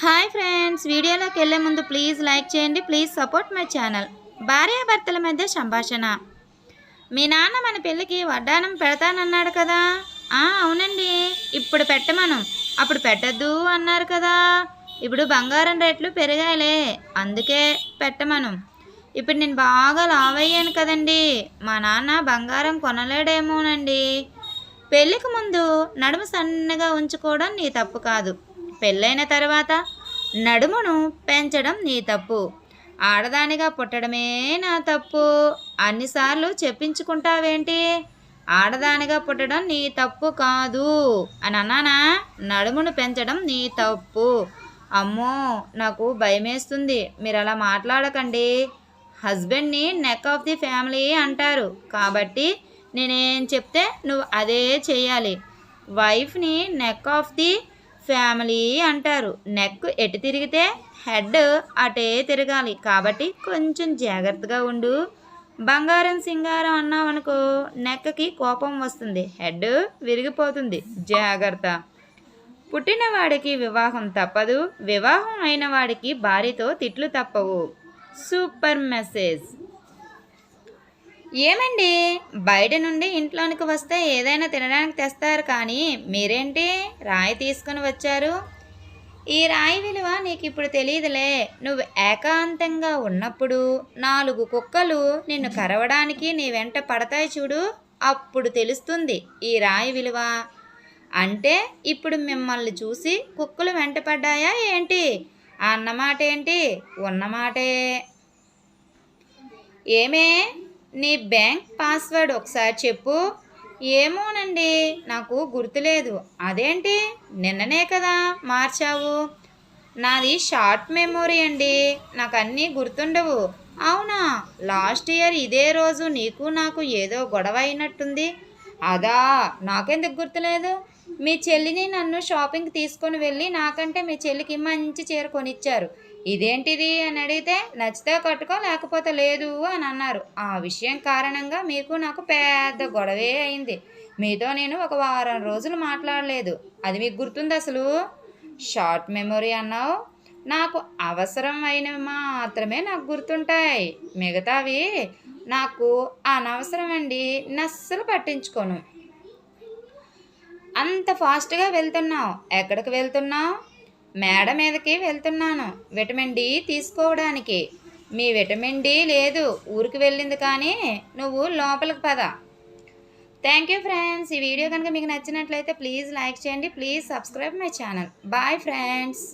Hi friends, వీడియోలోకి వెళ్ళే ముందు ప్లీజ్ లైక్ చేయండి. Please support my channel. భార్యాభర్తల మధ్య సంభాషణ. మీ నాన్న మన పెళ్ళికి వడ్డానం పెడతానన్నాడు కదా. అవునండి, ఇప్పుడు పెట్టమను. అప్పుడు పెట్టద్దు అన్నారు కదా. ఇప్పుడు బంగారం రేట్లు పెరిగాయిలే, అందుకే పెట్టమను. ఇప్పుడు నేను బాగా లావయ్యాను కదండి, మా నాన్న బంగారం కొనలేడేమోనండి. పెళ్ళికి ముందు నడుము సన్నగా ఉంచుకోవడం నీ తప్పు కాదు, పెళ్ళైన తర్వాత నడుమును పెంచడం నీ తప్పు. ఆడదానిగా పుట్టడమే నా తప్పు. అన్నిసార్లు చెప్పించుకుంటావేంటి? ఆడదానిగా పుట్టడం నీ తప్పు కాదు అని అన్నానా? నడుమును పెంచడం నీ తప్పు. అమ్మో, నాకు భయమేస్తుంది. మీరు అలా మాట్లాడకండి. హస్బెండ్ని నెక్ ఆఫ్ ది ఫ్యామిలీ అంటారు, కాబట్టి నేనేం చెప్తే నువ్వు అదే చేయాలి. వైఫ్ని నెక్ ఆఫ్ ది ఫ్యామిలీ అంటారు. నెక్ ఎటు తిరిగితే హెడ్ అటే తిరగాలి, కాబట్టి కొంచెం జాగ్రత్తగా ఉండు. బంగారం సింగారం అన్నావనుకో, నెక్కి కోపం వస్తుంది, హెడ్ విరిగిపోతుంది. జాగ్రత్త. పుట్టినవాడికి వివాహం తప్పదు, వివాహం అయిన వాడికి భార్యతో తిట్లు తప్పవు. Super message. ఏమండి, బయట నుండి ఇంట్లోనికి వస్తే ఏదైనా తినడానికి తెస్తారు, కానీ మీరేంటి రాయి తీసుకుని వచ్చారు? ఈ రాయి విలువ నీకు ఇప్పుడు తెలియదులే. నువ్వు ఏకాంతంగా ఉన్నప్పుడు 4 కుక్కలు నిన్ను కరవడానికి నీ వెంట పడతాయి చూడు, అప్పుడు తెలుస్తుంది ఈ రాయి విలువ. అంటే ఇప్పుడు మిమ్మల్ని చూసి కుక్కలు వెంట పడ్డాయా ఏంటి? అన్నమాట ఏంటి? ఉన్నమాటే. ఏమే, నీ బ్యాంక్ పాస్వర్డ్ ఒకసారి చెప్పు. ఏమోనండి, నాకు గుర్తులేదు. అదేంటి, నిన్ననే కదా మార్చావు? నాది షార్ట్ మెమొరీ అండి, నాకు అన్నీ గుర్తుండవు. అవునా? లాస్ట్ ఇయర్ ఇదే రోజు నీకు నాకు ఏదో గొడవ అయినట్టుంది. అదా, నాకెందుకు గుర్తులేదు? మీ చెల్లిని నన్ను షాపింగ్కి తీసుకొని వెళ్ళి నాకంటే మీ చెల్లికి మంచి చీర కొనిచ్చారు. ఇదేంటిది అని అడిగితే నచ్చితే కట్టుకో లేకపోతే లేదు అని అన్నారు. ఆ విషయం కారణంగా మీకు నాకు పెద్ద గొడవే అయింది. మీతో నేను ఒక వారం రోజులు మాట్లాడలేదు. అది మీకు గుర్తుంది అసలు? షార్ట్ మెమొరీ అన్నావు. నాకు అవసరం అయినవి మాత్రమే నాకు గుర్తుంటాయి, మిగతావి నాకు అనవసరం అండి. నస్సలు పట్టించుకోను. అంత ఫాస్ట్గా వెళ్తున్నావు, ఎక్కడికి వెళ్తున్నావు? మేడ మీదకి వెళ్తున్నాను విటమిన్ డి తీసుకోవడానికి. మీ విటమిన్ డి లేదు, ఊరికి వెళ్ళింది, కానీ నువ్వు లోపలికి పద. Thank you friends. ఈ వీడియో కనుక మీకు నచ్చినట్లయితే ప్లీజ్ లైక్ చేయండి. Please subscribe my channel. Bye friends.